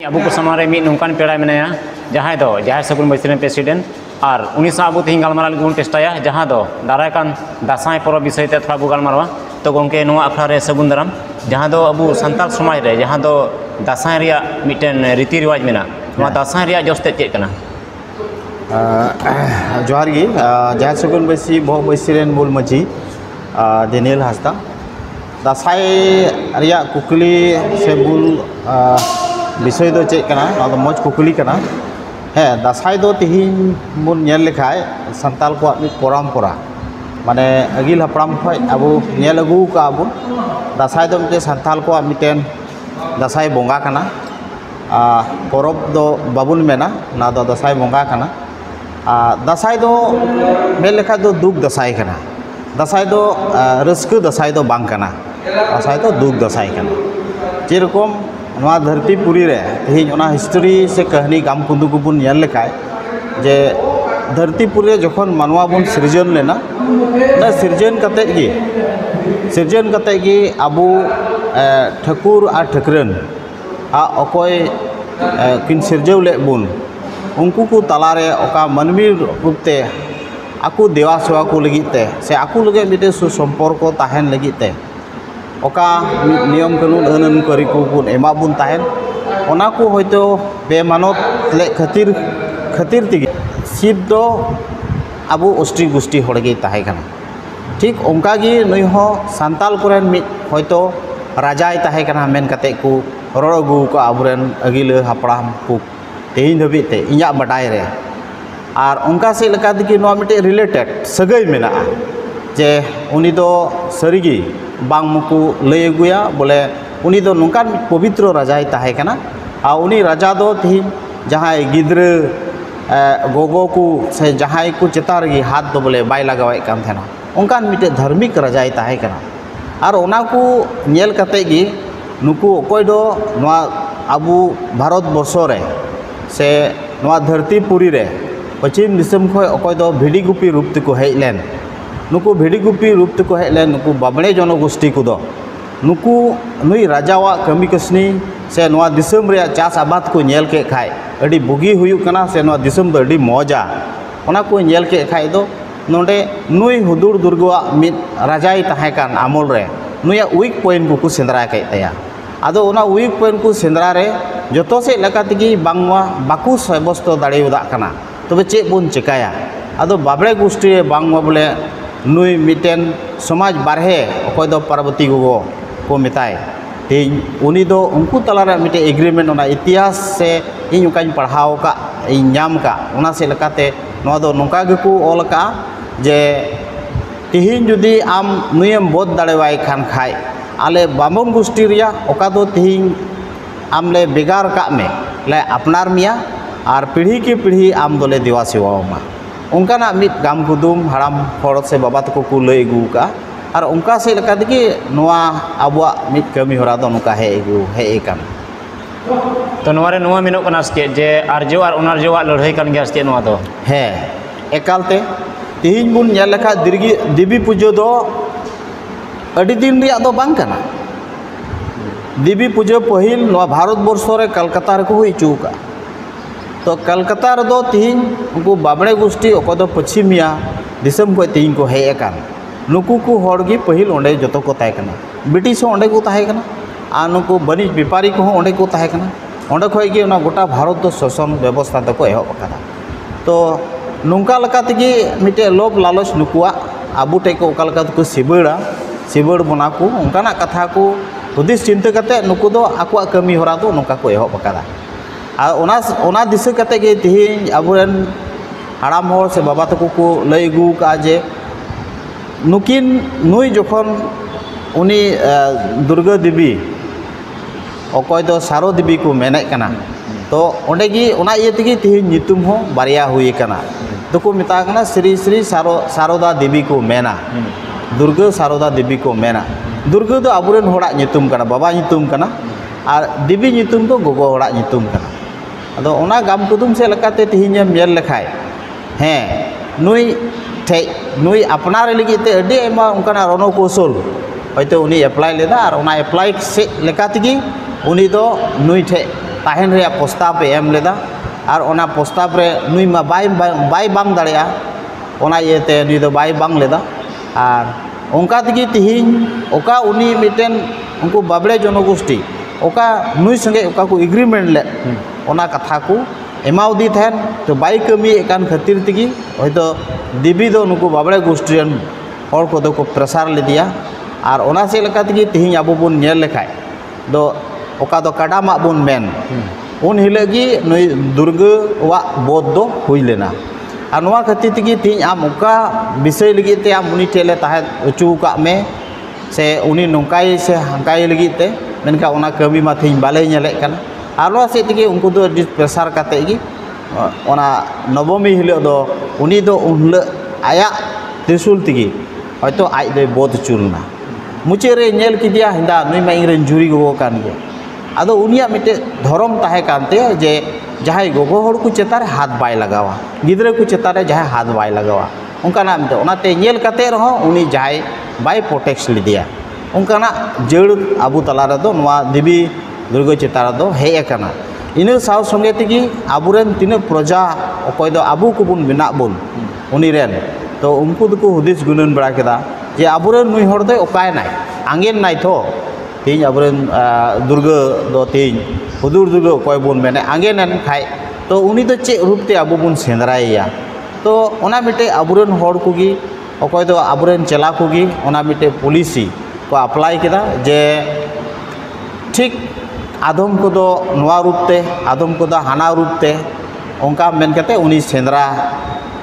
Abu ko samare mi nungkan pera menaya jahay do jahay sagun baisiren president ar uni sa abu ting galmaral gun testaya jaha do darai kan dasai poro bisay te thra bu galmarwa to gongke noa akhra re sagun daram jaha do abu santal somaj re jaha do dasai riya miten riti riwaj mena noa dasai riya joste chet kana जोहार गी जहाँ सगुन बैसी बहुत बैसीरेन bull मजी Daniel Hansda दासाई रिया कुकली से bull विषय दो चेक कना ना तो मज कुकली कना है दासाई दो तिहिन बुन नेल लेखाय संताल को मिट परम्परा माने अगिल हपराम खय अबु नेल अगु का अबु दासाई दो मिटे संताल को मिटेन दासाई बोंगा कना परब दो बाबुन मेना ना दो दासाई बोंगा कना दासाई दो मेल लेखा दो दुख दासाई कना दासाई दो रस्क दासाई दो बांग कना दासाई दो दुख दासाई कना जेरकम नवा धरती पुरी रे हिन ओना हिस्ट्री से कहानी गाम कुंदु गुबुन नेल लेखाय जे धरती पुरी जखन मानवा बुन सृजन लेना ना सृजन कते गी अबु ठाकुर आ ठकरन आ अकोय किन सिरजव ले बुन उनको को तलारे ओका मनमी रूपते आकु देवा सेवा को लगिते से आकु लगे मिटे सुसंपर्क ताहेन लगिते ओका नियम कानून अनन करी को बुन एमा बुन ताहेन ओना को होयतो बेमानत ले खातिर तिगी सिप दो आबु अष्टी गुष्टी हड़गे ताहे कना ठीक ओंका गी नई हो सांताल कोरेन मिट होयतो राजाय ताहे कना मेन कते को रड़ अगु को आबुरेन अगिल हापड़ाम को तेहिन धबिते इया बडाय रे आर उनका से लका दिकी नो मिटे रिलेटेड सगई मेना जे उनी दो सरीगी बांग मुकु लय अगुया बोले उनी दो नुकान पवित्र राजाय ताहे कना आ उनी राजा दो तिहिन जहाय गिद्र गोगो को से जहाय को चेतार गी हाथ दो बोले बाय लगावे कान थेना उनकान मिटे धार्मिक राजाय ताहे कना आर ओना को नेल कते गी नुकु ओकोय दो नवा आबु भारत बर्षो रे से नवा धरती पुरी रे पश्चिम दिसम खय ओकोय दो भिडी गुपी रूप तको हेज लेन नुकु भिडी गुपी रूप तको हेज लेन नुकु बाबणे जनगोष्ठी को दो नुकु नुई राजावा कमी कसनी से नवा दिसम रे चास आबाद को नेल के खाय अडी बुगी हुयु कना से नवा दिसम दो अडी मौजा ओना को नेल के खाय दो नोडे नुई हुदुर दुर्गवा मित राजाय ताहे कान आमोल रे नुया उइक पॉइंट को सेंद्रा के तया आदो ओना उइक पॉइंट को सेंद्रा रे जतो से लकातिगी बांगवा बाकु सबस्तो दाड़े उदा कना तबे चे बुन चिकाया आदो बाबड़े गोष्ठी बांगवा बोले नुई मिटेन समाज बारहे अकोय दो पार्वती गोगो को मिताय तेज उनी दो उनको तलारे मिटे एग्रीमेंट ओना इतिहास से इन उकाኝ पढ़ाव का इन नाम का ओना से लकाते नो दो नोका गेकु ऑल का जे तिहिन जुदी आम नुयम बोध दाड़ेवाय खान खाय आले बामन गोष्ठी रिया ओका दो तिहिन आमले बेगार का में ले अपनार मिया और पीढ़ी की पीढ़ी आम दोले देवा सेवामा उनकाना मिट गाम कुदुम हराम हर से बाबा तको को लय अगु का और उनका से लका दिकी नोआ आबुआ मिट कमी होरा दो नुका हे अगु हे एकान तो नोरे नोआ मिनो कना से जे आरजो और अनारजो लड़ाई कान गया से नोआ दो है एकालते तिहिन बुन नेल लेखा दिर्गी देवी पूजो दो अडी दिन रिया दो बांग कना देवी पूजा पहिल नवा भारत वर्ष रे कलकत्ता रे को हुई चुका तो कलकत्ता रे दो तिहिन उनको बाबड़े गोष्ठी ओको दो पश्चिमिया दिसम को तिहिन को हे एकान नुकु को हड़गी पहिल ओंडे जतो को ताहे कना ब्रिटिश ओंडे को ताहे कना आ नुकु बनी व्यापारी को ओंडे को ताहे कना ओंडे खय गे ना गोटा भारत दो शासन व्यवस्था तको एहो कदा तो नुंका लका तगी मिटे लोभ लालच नुकुआ आबु टे को ओका लका को सिबड़ बना को उनकाना कथा को हुदिस चिंता करते नुकु दो आकुआ कमी होरा दो नोका को एहो बकादा आ ओना दिशा करते गे तिहिन आबुरेन हराम होर से बाबा तको को लय अगु का जे नुकिन नुई जखन उनी दुर्गा देवी ओकोय दो सारो देवी को मेने कना तो ओंडे गी ओना इये तिगी तिहिन नितुम हो बारिया हुई कना दोको मिता कना श्री श्री सारोदा देवी को मेना दुर्गा सारोदा देवी को मेना दुर्गा दो आबुरेन होड़ा नितुम कना बाबा नितुम कना और देवी नितुम तो गोगो होड़ा नितुम कना अदो ओना गाम कुदुम से लकाते तिहिन मेल लेखाय हैं नुई अपनार लगिते अडी एमा उनकाना रण कौशल होयतो उनी एप्लाई लेदा और ओना एप्लाई से लेकातिगी उनी दो नुई ठे tahen रे प्रस्ताव एम लेदा और ओना प्रस्ताव रे नुई मा बाय बांग दाड़ेया ओना इयते नुई दो बाय बांग लेदा और ओंका तगी तिहिं ओका उनी मिटेन उनको बाबड़े जनगोष्ठी ओका नुई संगे ओका को एग्रीमेंट ले ओना कथा को एमाउदी थेन तो बाई कमी एकान खातिर तगी होयतो दिबी दो नुको बाबड़े गोष्ठी रन हर को दो को प्रसार ले दिया और ओना से लेका तगी तिहिं आबो बुन नेल लेखाय दो ओका दो काडा मा बुन मेन उन हिलगी नुई दुर्गा वा बोध दो हुई लेना और नवा खातिर तगी तिहिं आम ओका विषय लगी ते आम उनी टेले ताहे उचू का में से उनी नोंकाई से हंकाई लगी ते मेनका ओना कमी मा थिं बाले नेले कना आलो से तगी उनको दो प्रसार काते गी ओना नवमी हिलो दो उनी दो उनले आया त्रिशूल तगी हयतो आज दो बोध चुलना मुचे रे नेल किदिया हिंदा नुई मा इंग्रेन जुरी गो कान गे आदो उनिया मिटे धर्म ताहे कानते जे जहां गोगो हड़ को चेतारे हाथ बाय लगावा गिद्रे को चेतारे जहां हाथ बाय लगावा उनकाना मिटे ओनाते नेल काते रहो उनी जहां बाय प्रोटेक्ट लिदिया उनकाना जड़ आबू तला रे दो नवा देवी दुर्गा चेतारा दो हे एकना इना साव संगे तगी आबुरेन तिना प्रजा अकय दो आबू को बुन बिना बुन उनी रेन तो उनको दको हुदिस गुनन बड़ा केदा जे आबुरेन नुई हड़ दो अकाय नाय आंगेन नाय थो तीन आबुरेन दुर्गा दो तीन हुदुर दुर्गा अकय बुन मेने आंगेन खाय तो उनी दो चे रूप ते आबू बुन सेंद्राया तो ओना मिटे आबुरेन हड़ कोगी अकय दो आबुरेन चला कोगी ओना मिटे पॉलिसी को अप्लाई केदा जे ठीक आदम को दो नवा रूपते आदम को दो हाना रूपते उनका मेन कते उनी सेंद्रा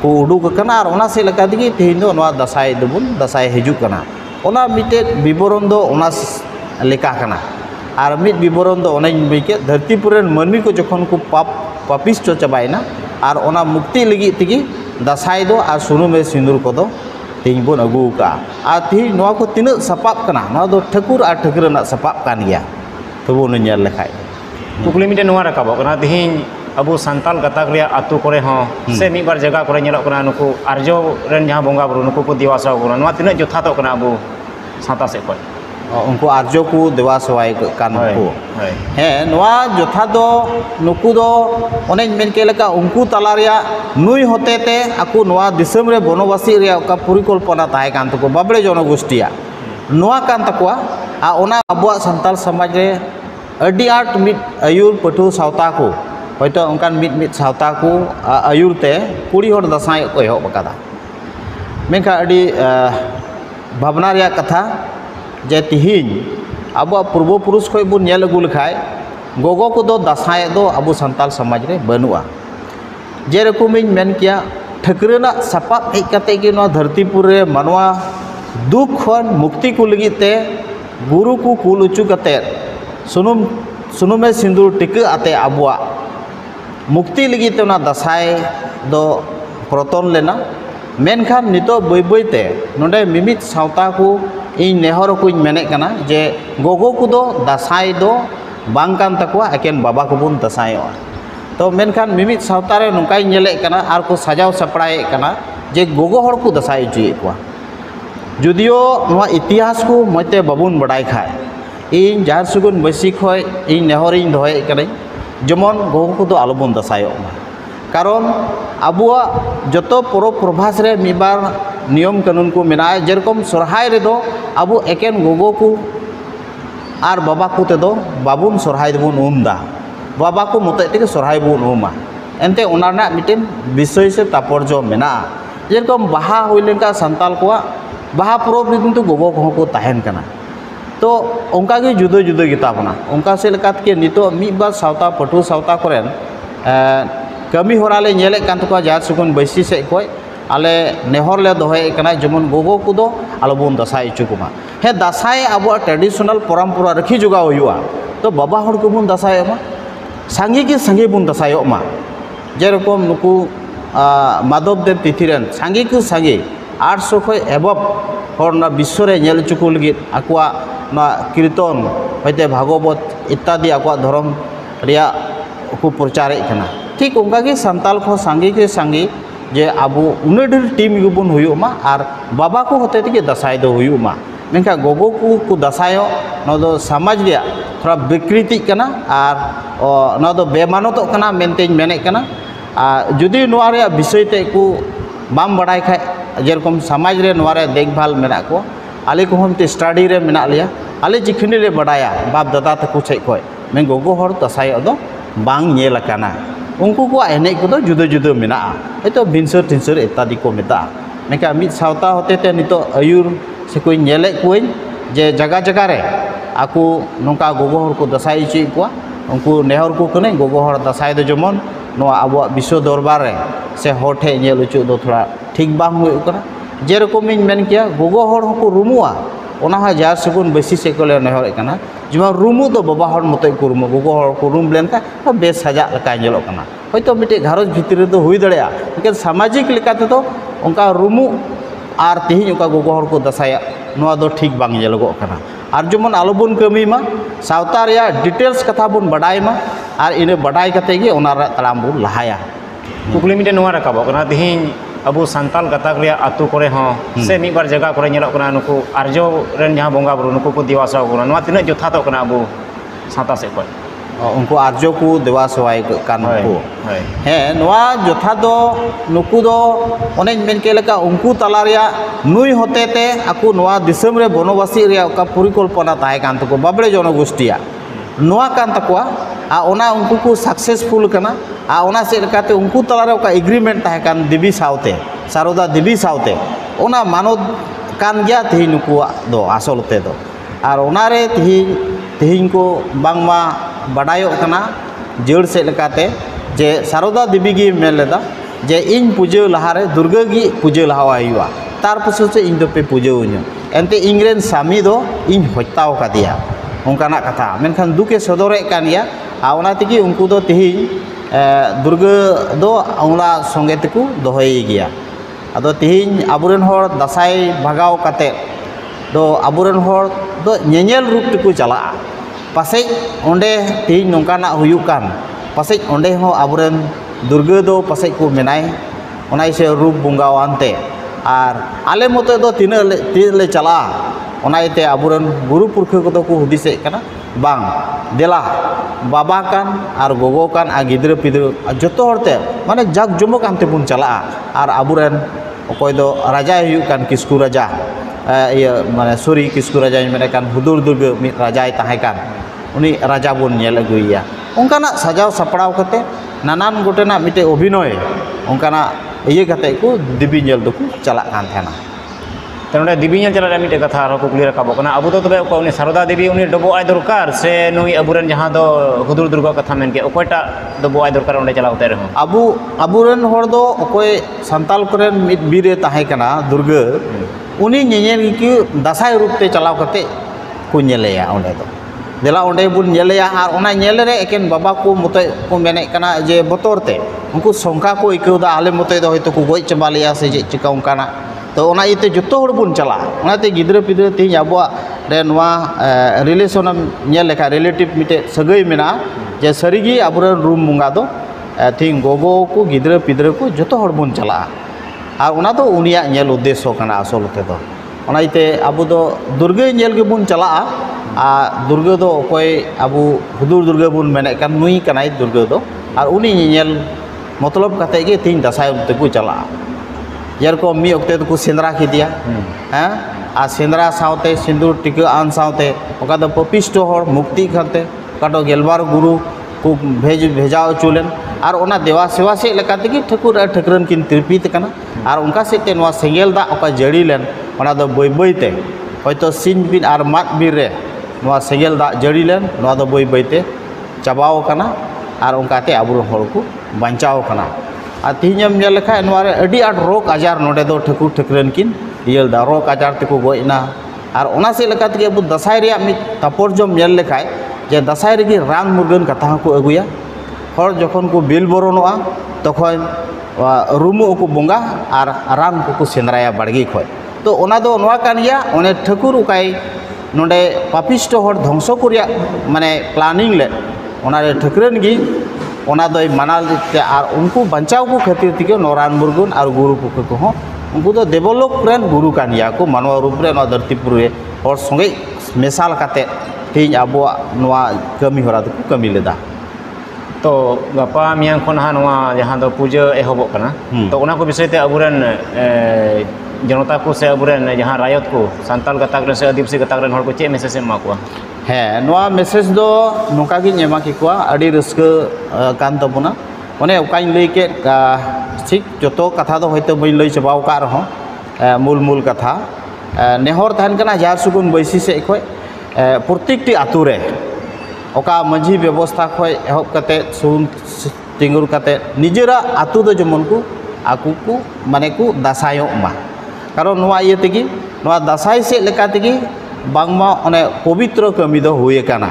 को उडुक कना और ओना से लगा दिगी तेहिं दो नवा दसाई दबुन दसाई हिजु कना ओना मिटे विवरण दो ओना लेका कना और मिट विवरण दो ओना बिके धरतीपुरेन मानमी को जखन को पापिस चो चबायना और ओना मुक्ति लगी तिगी दसाई दो और सुनुमे सिंदूर को दो तेहिं बोन अगु का और तेहिं नवा को तिना सपाप कना नवा दो ठाकुर और ठाकुरना सपाप कान गया तो वो नेल लेखाय कुकली मिटे नवा रकाबो कना तिहिं अबो सांताल गताक रे आतु करे हो से मी बार जगह करे नेलो कना नुकु आर्जो रेन जहां बोंगा बुरु नुकु को दिवासा कना नवा तिना जोथा तो कना अबो साता से कोय उनको आर्जो को देवासवाय कान को हे नवा जोथा दो नुकु दो ओने मेन के लेका उनको तला रिया नुई होते ते आकु नवा दिसम रे बनवासी रे का परिकल्पना ताहे कान तको बाबड़े जनगोष्ठिया नवा कान तकोआ आ ओना अबुआ संताल समाज रे अडी आट मिट आयुर पठु सावता को हयतो उनकान मिट सावता को आयुर ते कुड़ी हर दसाई को एहो बकादा मेनका अडी भावना रिया कथा जे तिहिं अबुआ पूर्व पुरुष खय बुन नेल अगु लखाय गोगो को दो दसाई दो अबु संताल समाज रे बनुआ जे रकमिन मेन किया ठकरना सपाप हेज कते के नो धरतीपुर रे मानवा दुख खन मुक्ति को लगी ते गुरु को कुल उचु कते सुनुमे सिंदूर टिक आते अबुआ मुक्ति लगी ते ना दसाई दो प्रतन लेना मेनखान नितो बय बयते नोडे मिमित सावता को इन नेहर को मेने कना जे गोगो को दो दसाई दो बांग कान तकवा एकेन बाबा को बुन दसाईओ तो मेनखान मिमित सावता रे नुकाई नेले कना आर को सजाव सपड़ाए कना जे गोगो हड़ को दसाई जुए को जुदियो नवा इतिहास को मते बाबुन बड़ाई खाय इन जार सुगुन बसी खय इन नेहरिन दोहे कने जेमन गोगो को दो आलोबन दसाईओ कारण आबुआ जतो परब प्रभास रे मिबार नियम कानून को मेनाय जेरकम सरहाय रे दो आबु एकेन गोगो को आर बाबा को ते दो बाबुन सरहाय दबुन उमदा बाबा को मते ते सरहाय बुन उमा एनते ओनाना मिटेन विषय से तापर्जो मेना जेरकम बाहा होइलेनका संताल कोआ बाहा परब रे किन्तु गोगो को ताहेन कना तो उनका गे जुदो जुदो गिता बना उनका से लेकात के नितो मिबार सावता पटु सावता करेन कमी होराले नेले कान तको जार सुगुन बैसी से कोय आले नेहर ले दोहे कना जेमन गोगो को दो आलोबन दसाई चुकुमा हे दसाई अब ट्रेडिशनल परंपरा रखी जुगा हुआ तो बाबा हड़ को बुन दसाई मा सांगी के संगे बुन दसाई मा जेरकम नुकु माधव देव तिथिरन सांगी के संगे 800 खय एबब हरना विश्व रे नेल चुकु लगी आकुआ ना कीर्तन होते भागवत इत्यादि आकुआ धर्म रिया को प्रचार कना ठीक उनका के संताल को सांगी के संगे जे आबो उन्ने ढेर टीम गुबुन हुयुमा आर बाबा को होते के दसाई दो हुयुमा मेनका गोगो को दसायो न दो समाज रिया थोड़ा विकृति कना और ना दो बेमानत कना मेनतेन मेने कना जुदी नोआ रे विषय ते को बाम बड़ाई खाय जेरकम समाज रे नोआ रे देखभाल मेना को आले को हम ते स्टडी रे मेना लिया आले जिखिनी रे बड़ाया बाप दादा तको छे कोय मैं गोगो हर दसाय अदो बांग नेल काना उनको को एने को दो जुदा जुदा मेना एतो भिनसर टिनसर इत्यादि को मेता मेका मिद सावता होते ते नितो आयुर से कोई नेले कोई जे जगह जगह रे आकु नोंका गोगो हर को दसाई ची को उनको नेहर को कने गोगो हर दसाई दो जमन नोआ अब विश्व दरबार रे से होठे नेल उचु दो थोड़ा ठीक बांग हुई कना जेरकम इन मेन किया गोगो हर को रुमुआ ओना हा जार सगुन बेसी से को ले नेहर कना जिमा रुमु दो बाबा हर मते को रुमु गोगो हर को रुम लेन का बेस सजा लका नेलो कना होयतो मिटे घरज भितर दो हुई दड़या लेकिन सामाजिक लेकाते तो उनका रुमु आर तिहिं उनका गोगो हर को दसाया नोआ दो ठीक बांग नेलगो कना आर जमन आलोबन कमी मा सावता रेया डिटेल्स कथा बुन बडाय मा आर इने बडाय कते गे ओना रे तलाम बुन लहाया कुकली मिटे नोआ रकाबो कना तिहिं अबो संताल गताक रे आतु करे हो से मी बार जगह करे नेलो कना नुकु आर्जो रेन जहां बोंगा बुरु नुकु को दिवासा कना नोआ तिना जोथा तो कना अबो साता से कोय उनको आर्जो को देवा सवाई कान को है नोआ जोथा दो नुकु दो ओने मेन के लेका उनको तला रेया नुई होते ते आकु नोआ दिसम रे बनवासी रे का परिकल्पना ताहे कान तको बाबड़े जनगोष्ठिया नोआ कान तकोआ आ ओना उनको को सक्सेसफुल कना आ ओना से लेकाते उनको तला रे का एग्रीमेंट ताहे कान देवी सावते सारदा देवी सावते ओना मानव कान गया ती नुकुआ दो आसलते दो आर ओना रे तिहिं को बांगमा बडायो कना जड़ से लेकाते जे सारदा देवी गी मेन लेदा जे इन पूजा लहारे दुर्गा गी पूजा लहावा हुआ तार पसो से इन दो पे पूजा उन्यो एंते इंग्रेन सामी दो इन हत्याव का दिया उनकाना कथा मेनखान दुके सदरे कानिया आ ओना तिगी उनको दो तिहिं दुर्गा दो औला संगे तको दोहय गिया आदो तिहिं आबुरेन हर दसाई भागाव काते दो आबुरेन हर दो नेनेल रूप तको चला पासे ओंडे तिहिं नोंकाना हुयुकान पासे ओंडे हो आबुरेन दुर्गा दो पासे को मेनाय ओनाय से रूप बुंगावानते आर आले मते दो तिना ले चला ओनायते आबुरेन गुरु पुरखा को को हुदिसे कना बांग देला बाबा कान आर गोगो कान आ गिद्र पिद्र जतो हरते माने जग जमक आनते बुन चला आर आबुरेन अकोय दो राजा हुयुकान किस्कु राजा ये माने सॉरी किस्कु राजा मेने कान हुदुर दुर्गा मि राजाय ताहे कान उनी राजा बुन नेल अगुइया उनकाना सजाव सपड़ाव कते नानान गोटेना मिटे अभिनय उनकाना इये कते को दिबी नेल दो चला कान थाना तनोडे दिबी नेल चला मिटे कथा आरो कुकली रकाबो कना अबो तो तबे उनी सारदा देवी उनी डबो आय दरकार से नुई अबुरेन जहां दो हुदुर दुर्गा कथा मेन के ओकोयटा डबो आय दरकार ओंडे चला होते रहो अबुरेन हर दो ओकोय संताल करेन मिट बीरे ताहे कना दुर्गा उनी नेनेल की दसाई रूप ते चलाव कते को नेलेया ओंडे दो देला ओंडे बुन नेलेया आर ओना नेले रे एकेन बाबा को मते को मेने कना जे बतोरते उनको संका को इकौदा आले मते दो होयतो को गोय चबालिया से जे चिका उनकाना तो ओना इते जतो हर बुन चला ओनाते गिद्र पिद्र ती आबवा रे नवा रिलेशन नेल लेखा रिलेटिव मिटे सगई मेना जे सरीगी आबुरे रूम मुंगा दो थिंग गोगो को गिद्र पिद्र को जतो हर बुन चला आर ओना दो उनिया नेल उद्देश्य कना असलते दो ओना इते आबु दो दुर्गा नेल के बुन चला आ दुर्गा दो कोई आबु हुदुर दुर्गा बुन मेने कान नुई कनाई दुर्गा दो आर उनी नेल मतलब कते गे तीन दसाई ते को चला जेरको मी ओक्ते को सेंद्रा खिदिया हैं आ सेंद्रा सावते सिंदूर टिका आन सावते ओका दो पपिष्ट हर मुक्ति खाते काटो गेलबार गुरु को भेजाओ चुलेन आर ओना देवा सेवा से लेकाते कि ठकुर ठकरन किन त्रिपित कना आर उनका सेते नवा सेंगेल दा ओका जड़ी लेन ओना दो बय बयते होयतो सिन बिन आर मात बिर रे नवा सेंगेल दा जड़ी लेन नवा दो बय बयते चाबाओ कना आर उनकाते आबुर हर को बांचाओ कना आ तिहिंम नेल लेखा नवा रे अडी आट रोग आजार नोडे दो ठकुर ठकरन किन इयल दा रोग आजार तको गोइना आर ओना से लेकाते अबु दसाई रे मि तपोर जम नेल लेखाय जे दसाई रे रान मुरगन कथा को अगुया हर जखन को बिल बरनोआ तखन रुमु को बोंगा आर रान को सेंद्राया बाड़गी खय तो ओना दो नवा कान गया ओने ठकुर उकाय नोडे पापिष्ट हर ध्वंस करिया माने प्लानिंग ले ओना रे ठकरन गी ओना दो मानाल दिते आर उनको बचाव को खातिर तिके नरान मुरगन आर गुरु पुक को हो उनको दो देवलोक रेन गुरु कान गया को मानव रूप रे न धरतीपुर रे और संगे मेसाल काते ᱛᱮᱦᱮᱧ ᱟᱵᱚᱣᱟᱜ ᱱᱚᱣᱟ ᱠᱟᱹᱢᱤ ᱦᱚᱨᱟ ᱫᱚᱠᱚ ᱠᱟᱹᱢᱤ ᱞᱮᱫᱟ तो गपा मियां खन हाँ नवा जहाँ दो पूजा एहबोग कना तो उना को विषय ते अबुरेन जनता को से अबुरेन जहाँ रायत को संताल गताक से आदिवासी गताक हर को चे मैसेज एमा को ᱦᱮᱸ ᱱᱚᱣᱟ ᱢᱮᱥᱮᱡᱽ ᱫᱚ ᱱᱚᱝᱠᱟ ᱜᱤᱧ ᱮᱢᱟ ᱠᱮᱠᱚᱣᱟ ᱟᱹᱰᱤ ᱨᱟᱹᱥᱠᱟᱹ ᱠᱟᱱ ᱛᱟᱵᱚᱱᱟ ᱚᱱᱮ ᱚᱠᱟᱧ ᱞᱟᱹᱭ ᱠᱮᱫ ᱴᱷᱤᱠ ᱡᱚᱛᱚ ᱠᱟᱛᱷᱟ ᱫᱚ ᱦᱚᱭᱛᱳ ᱵᱟᱹᱧ ᱞᱟᱹᱭ ᱪᱟᱵᱟᱣ ᱟᱠᱟᱫ ᱨᱮᱦᱚᱸ ᱢᱩᱞ ᱠᱟᱛᱷᱟ ᱱᱮᱦᱚᱨ ᱛᱟᱦᱮᱱ ᱠᱟᱱᱟ ᱡᱟᱦᱟᱸ ᱥᱩᱜᱩᱱ ᱵᱟᱹᱭᱥᱤ ᱥᱮᱫ ᱠᱷᱚᱡ ᱯᱨᱚᱛᱮᱠᱴᱤ ᱟᱛᱳ ᱨᱮ ᱚᱠᱟ ᱢᱟᱹᱡᱷᱤ ᱵᱮᱵᱚᱥᱛᱷᱟ ᱠᱷᱚᱡ ᱮᱦᱚᱵ ᱠᱟᱛᱮ ᱥᱩᱱ ᱛᱤᱸᱜᱩᱨ ᱠᱟᱛᱮ ᱱᱤᱡᱮᱨᱟᱜ ᱟᱛᱳ ᱫᱚ ᱡᱮᱢᱚᱱ ᱠᱚ ᱟᱠᱚ ᱠᱚ ᱢᱟᱱᱮ ᱠᱚ ᱫᱟᱥᱟᱭᱚᱜ ᱢᱟ ᱠᱟᱨᱚᱱ ᱱᱚᱣᱟ ᱤᱭᱟᱹ ᱛᱮᱜᱮ ᱱᱚᱣᱟ ᱫᱟᱥᱟᱭ ᱥᱮᱫ ᱞᱮᱠᱟ ᱛᱮᱜᱮ बांगमा अने पवित्र कमी दो हुए काना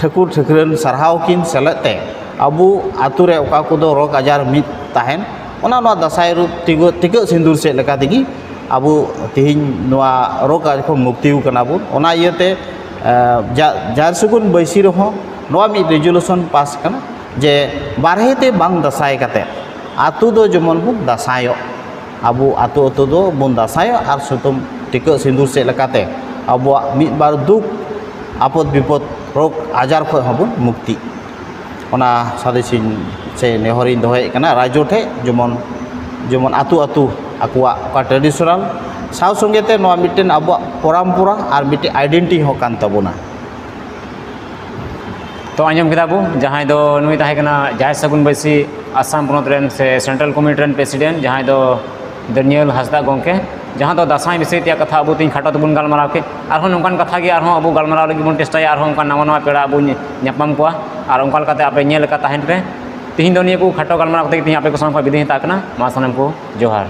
ठकुर ठकुरन सरहाव किन सेलेते अबु आतुरे ओका कोदो रोग आजार मित ताहेन ओना नोआ दसाई रूप टिको सिंदूर से लेका दिगी अबु तिहिन नोआ रोग आजार को मुक्तिउ काना बु ओना इयते जारसुगुन बैसी रहो नोआ मि रेजोल्यूशन पास काना जे बारहेते बांग दसाई काते आतु दो जमन बु दसायो अबु आतु आतु दो बुन दसायो आर सुतुम टिको सिंदूर से लेकाते अबुआ मिद बार दुख आपद विपद रोग आजार खो हबुन मुक्ति ओना सादेसिन से नेहरिन दोहे कना राजो ठे जेमन जेमन आतु आतु आकुआ का ट्रेडिशनल साव संगेते नोआ मिटेन अबुआ परम्परा आर मिटे आइडेंटिटी हो कान तबोना तो आंजम केदा बु जहां दो नुई ताहे कना जाय सगुन बैसी आसाम पोनत रेन से सेंट्रल कमिटी रेन प्रेसिडेंट जहां दो दानियल हासदा गोंके जहाँ तो दासाई विषय त्या कथा अब तीन खाटो तबुन गालमाराव के आरहों नोंकान कथा गे आरहों अब गालमाराव लगी बन टेस्टाया आरहों उनका नवा नवा पेड़ा अब ᱧᱟᱯᱟᱢ ᱠᱚᱣᱟ ᱟᱨ ᱚᱱᱠᱟ ᱞᱮᱠᱟᱛᱮ ᱟᱯᱮ ᱧᱮᱞ ᱞᱮᱠᱟ ᱛᱟᱦᱮᱱ ᱯᱮ ᱛᱤᱦᱤᱧ ᱫᱚ ᱱᱤᱭᱟᱹ ᱠᱚ ᱠᱷᱟᱴᱚ ᱜᱟᱞᱢᱟᱨᱟᱣ ᱠᱟᱛᱮ ᱛᱤᱦᱤᱧ ᱟᱯᱮ ᱠᱚ ᱥᱟᱶ ᱠᱷᱚᱱ ᱵᱤᱫᱟᱹᱭ ᱦᱟᱛᱟᱣ ᱠᱟᱱᱟ ᱢᱟ ᱥᱟᱱᱟᱢ ᱠᱚ ᱡᱚᱦᱟᱨ